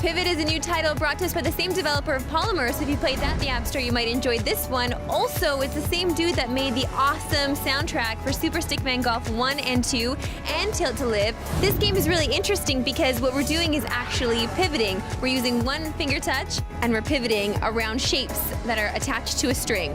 Pivvot is a new title brought to us by the same developer of Polymer, so if you played that in the App Store, you might enjoy this one. Also, it's the same dude that made the awesome soundtrack for Super Stickman Golf 1 and 2 and Tilt to Live. This game is really interesting because what we're doing is actually pivoting. We're using one finger touch and we're pivoting around shapes that are attached to a string.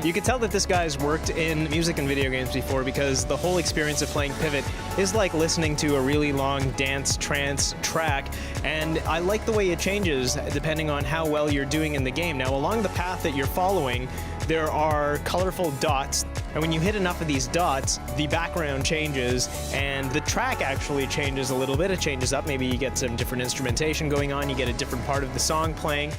You can tell that this guy's worked in music and video games before because the whole experience of playing Pivvot is like listening to a really long dance trance track, and I like the way it changes depending on how well you're doing in the game. Now, along the path that you're following, there are colorful dots, and when you hit enough of these dots, the background changes and the track actually changes a little bit. It changes up. Maybe you get some different instrumentation going on, you get a different part of the song playing.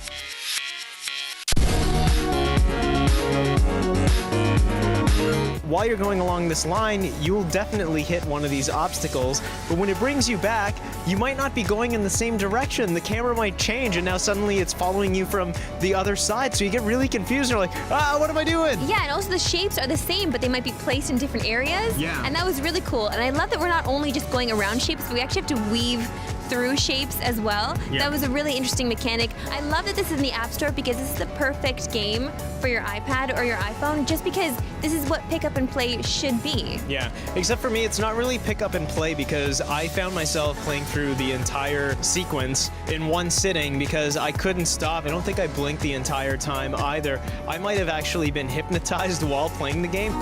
While you're going along this line, you'll definitely hit one of these obstacles, but when it brings you back, you might not be going in the same direction. The camera might change, and now suddenly it's following you from the other side, so you get really confused. You're like, what am I doing? Yeah, and also the shapes are the same, but they might be placed in different areas. Yeah. And that was really cool. And I love that we're not only just going around shapes, but we actually have to weave through shapes as well. Yeah. That was a really interesting mechanic. I love that this is in the App Store because this is the perfect game for your iPad or your iPhone, just because this is what pick up and play should be. Yeah, except for me, it's not really pick up and play because I found myself playing through the entire sequence in one sitting because I couldn't stop. I don't think I blinked the entire time either. I might have actually been hypnotized while playing the game.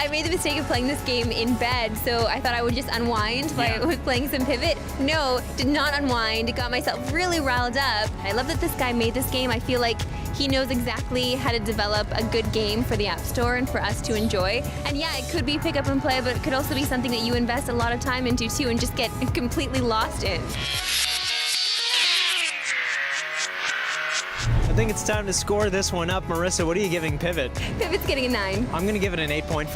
I made the mistake of playing this game in bed, so I thought I would just unwind by playing some Pivvot. No, did not unwind. Got myself really riled up. I love that this guy made this game. I feel like he knows exactly how to develop a good game for the App Store and for us to enjoy. And yeah, it could be pick up and play, but it could also be something that you invest a lot of time into too and just get completely lost in. I think it's time to score this one up. Marissa, what are you giving Pivvot? Pivvot's getting a 9. I'm going to give it an 8.5.